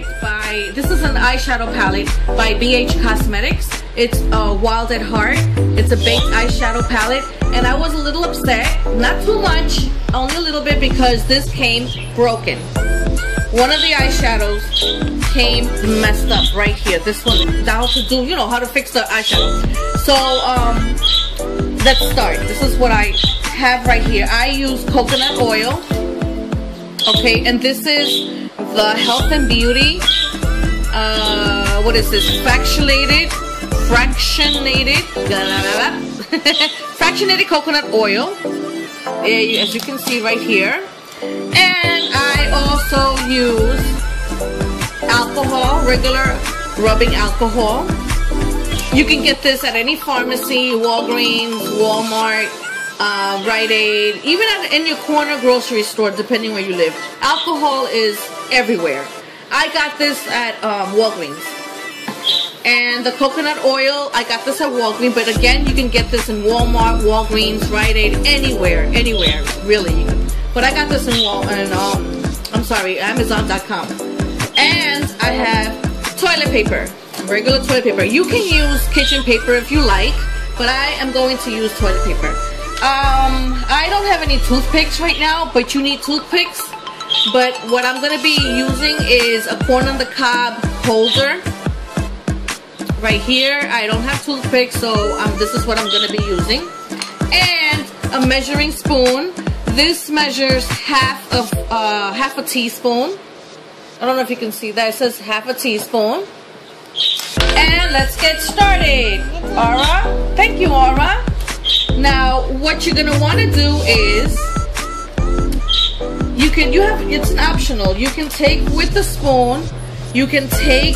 picked by, this is an eyeshadow palette by BH Cosmetics. It's Wild at Heart. It's a baked eyeshadow palette, and I was a little upset, not too much, only a little bit, because this came broken. One of the eyeshadows came messed up right here. This one, how to do, you know, how to fix the eyeshadow. So let's start. This is what I have right here. I use coconut oil. Okay, and this is the Health and Beauty, what is this, fractionated coconut oil, as you can see right here. And I also use alcohol, regular rubbing alcohol. You can get this at any pharmacy, Walgreens, Walmart, Rite Aid, even in your corner grocery store, depending where you live. Alcohol is everywhere. I got this at Walgreens. And the coconut oil, I got this at Walgreens, but again, you can get this in Walmart, Walgreens, Rite Aid, anywhere, really. But I got this in Amazon.com. And I have toilet paper, regular toilet paper. You can use kitchen paper if you like, but I am going to use toilet paper. I don't have any toothpicks right now, but you need toothpicks. But what I'm going to be using is a corn on the cob holder. Right here, I don't have toothpicks, so this is what I'm going to be using. And a measuring spoon. This measures half a teaspoon. I don't know if you can see that. It says half a teaspoon. And let's get started. Aura, thank you, Aura. Now, what you're gonna want to do is, it's an optional. You can take with the spoon, you can take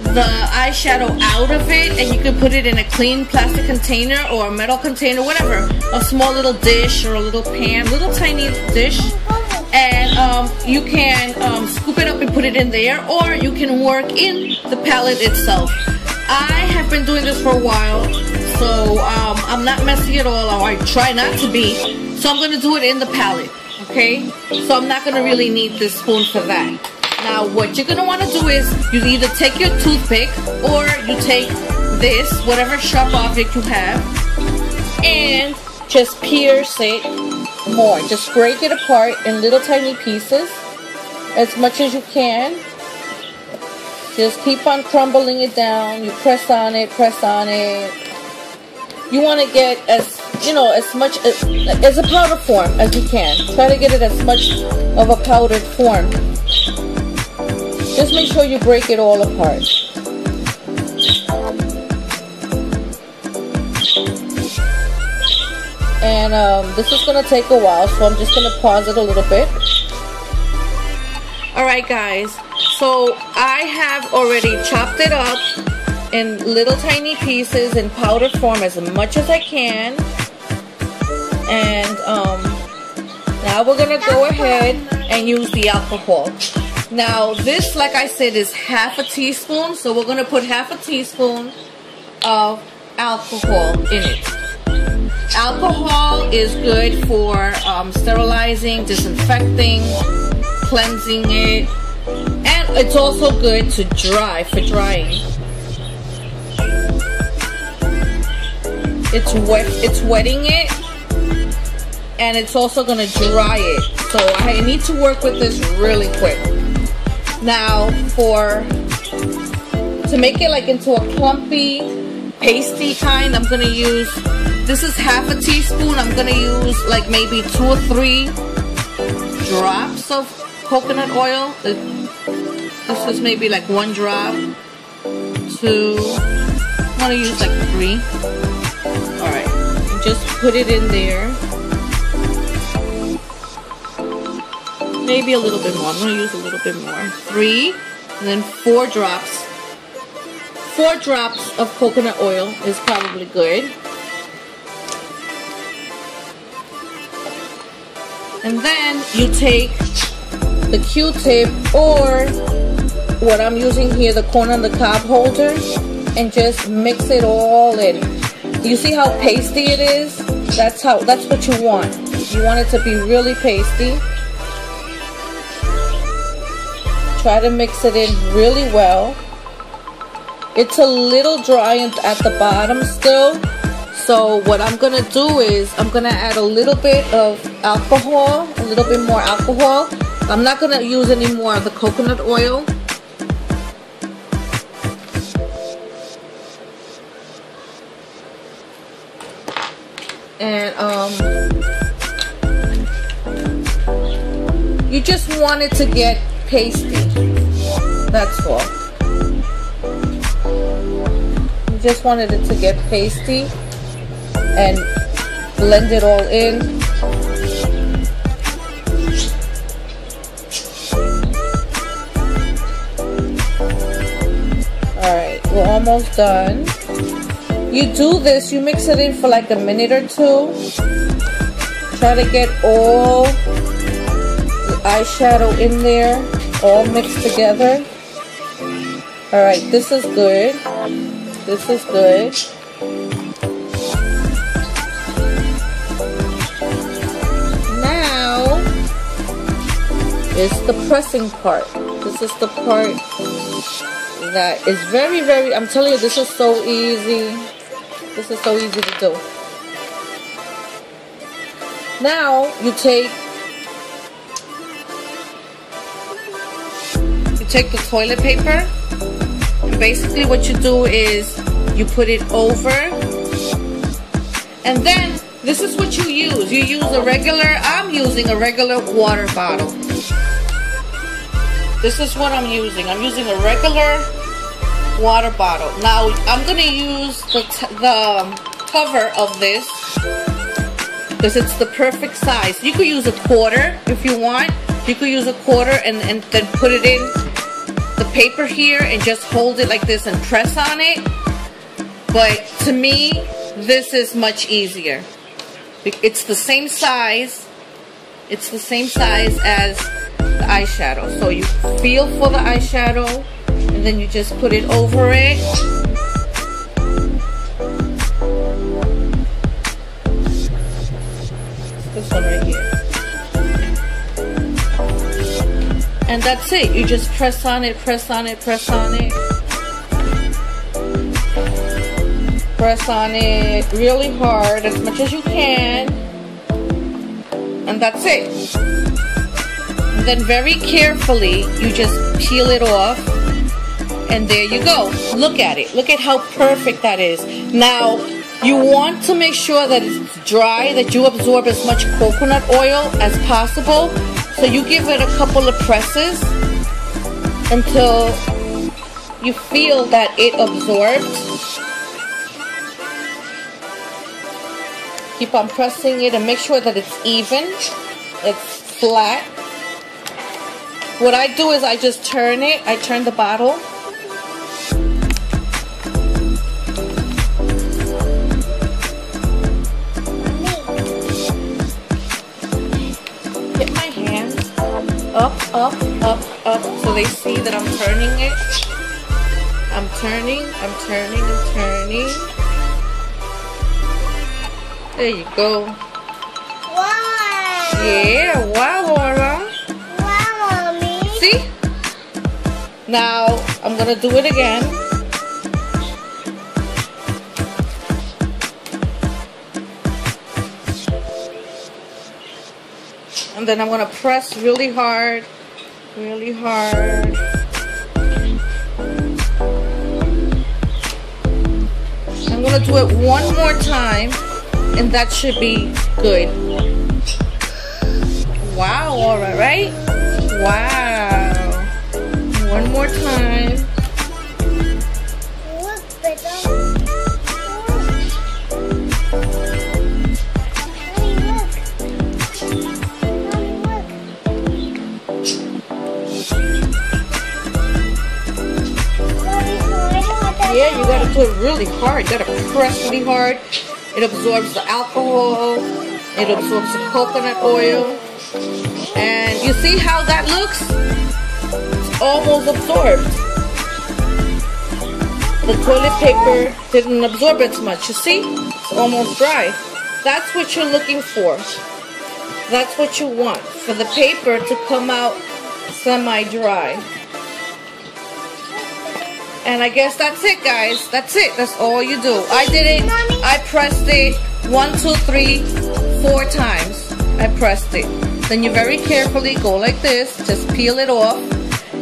the eyeshadow out of it, and you can put it in a clean plastic container or a metal container, whatever, a small little dish or a little pan, little tiny dish, and you can scoop it up and put it in there, or you can work in the palette itself. I have been doing this for a while, so I'm not messy at all, or I try not to be, so I'm going to do it in the palette, okay? So I'm not going to really need this spoon for that. Now, what you're going to want to do is, you either take your toothpick, or you take this, whatever sharp object you have, and just pierce it more. Just break it apart in little tiny pieces, as much as you can. Just keep on crumbling it down. You press on it, press on it. You want to get as much as a powder form as you can. Try to get it as much of a powdered form. Just make sure you break it all apart. And this is going to take a while, so I'm just going to pause it a little bit. Alright guys, so I have already chopped it up in little tiny pieces in powder form as much as I can. And now we're going to go ahead and use the alcohol. Now this, like I said, is half a teaspoon, so we're going to put half a teaspoon of alcohol in it. Alcohol is good for sterilizing, disinfecting, cleansing it, and it's also good to dry, for drying. It's wetting it, and it's also going to dry it. So I need to work with this really quick. Now, to make it like into a clumpy, pasty kind, I'm going to use, this is half a teaspoon. I'm going to use like maybe 2 or 3 drops of coconut oil. This is maybe like 1 drop, 2, I'm going to use like 3. Alright, just put it in there. Maybe a little bit more. I'm going to use a little bit more. 3, and then 4 drops. 4 drops of coconut oil is probably good. And then you take the Q-tip, or what I'm using here, the corn on the cob holder, and just mix it all in. You see how pasty it is? That's what you want. You want it to be really pasty. Try to mix it in really well. It's a little dry at the bottom still. So what I'm gonna do is I'm gonna add a little bit of alcohol, a little bit more alcohol. I'm not gonna use any more of the coconut oil. And you just want it to get pasty. That's all. You just wanted it to get pasty and blend it all in. Alright, we're almost done. You do this, you mix it in for like a minute or two. Try to get all the eyeshadow in there, all mixed together. Alright, this is good. This is good. Now is the pressing part. This is the part that is very, very, I'm telling you, this is so easy. This is so easy to do. Now you take the toilet paper, and basically what you do is you put it over, and then this is what you use. You use a regular, I'm using a regular water bottle. This is what I'm using. I'm using a regular water bottle. Now I'm gonna use the cover of this because it's the perfect size. You could use a quarter if you want. You could use a quarter and then put it in the paper here and just hold it like this and press on it. But to me, this is much easier. It's the same size. It's the same size as the eyeshadow. So you feel for the eyeshadow and then you just put it over it. This one right here. And that's it. You just press on it, press on it, press on it. Press on it really hard, as much as you can. And that's it. And then very carefully, you just peel it off. And there you go. Look at it. Look at how perfect that is. Now, you want to make sure that it's dry, that you absorb as much coconut oil as possible. So you give it a couple of presses until you feel that it absorbs. Keep on pressing it and make sure that it's even, it's flat. What I do is I just turn it, I turn the bottle. Get my hand up, up, up, up, so they see that I'm turning it. I'm turning, I'm turning, I'm turning. There you go. Wow. Yeah, wow, Laura. Wow, Mommy. See? Now, I'm going to do it again. And then I'm going to press really hard. Really hard. I'm going to do it one more time. And that should be good. Wow, Laura, right? Wow. One more time. Look, better. Yeah, you gotta do it really hard. You gotta press really hard. It absorbs the alcohol, it absorbs the coconut oil, and you see how that looks? It's almost absorbed. The toilet paper didn't absorb as much, you see? It's almost dry. That's what you're looking for. That's what you want, for the paper to come out semi-dry. And I guess that's it, guys. That's it. That's all you do. I did it. I pressed it 1, 2, 3, 4 times. I pressed it. Then you very carefully go like this. Just peel it off.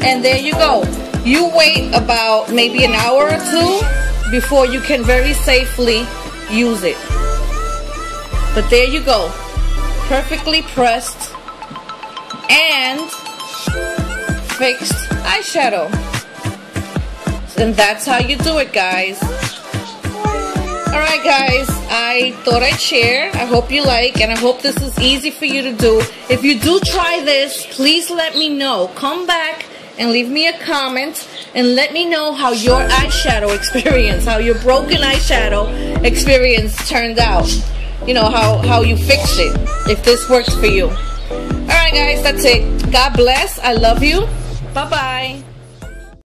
And there you go. You wait about maybe an hour or 2 before you can very safely use it. But there you go. Perfectly pressed and fixed eyeshadow. And that's how you do it, guys. Alright, guys, I thought I'd share. I hope you like, and I hope this is easy for you to do. If you do try this, please let me know. Come back and leave me a comment and let me know how your eyeshadow experience, how your broken eyeshadow experience turned out. You know, how you fixed it, if this works for you. Alright, guys, that's it. God bless. I love you. Bye-bye.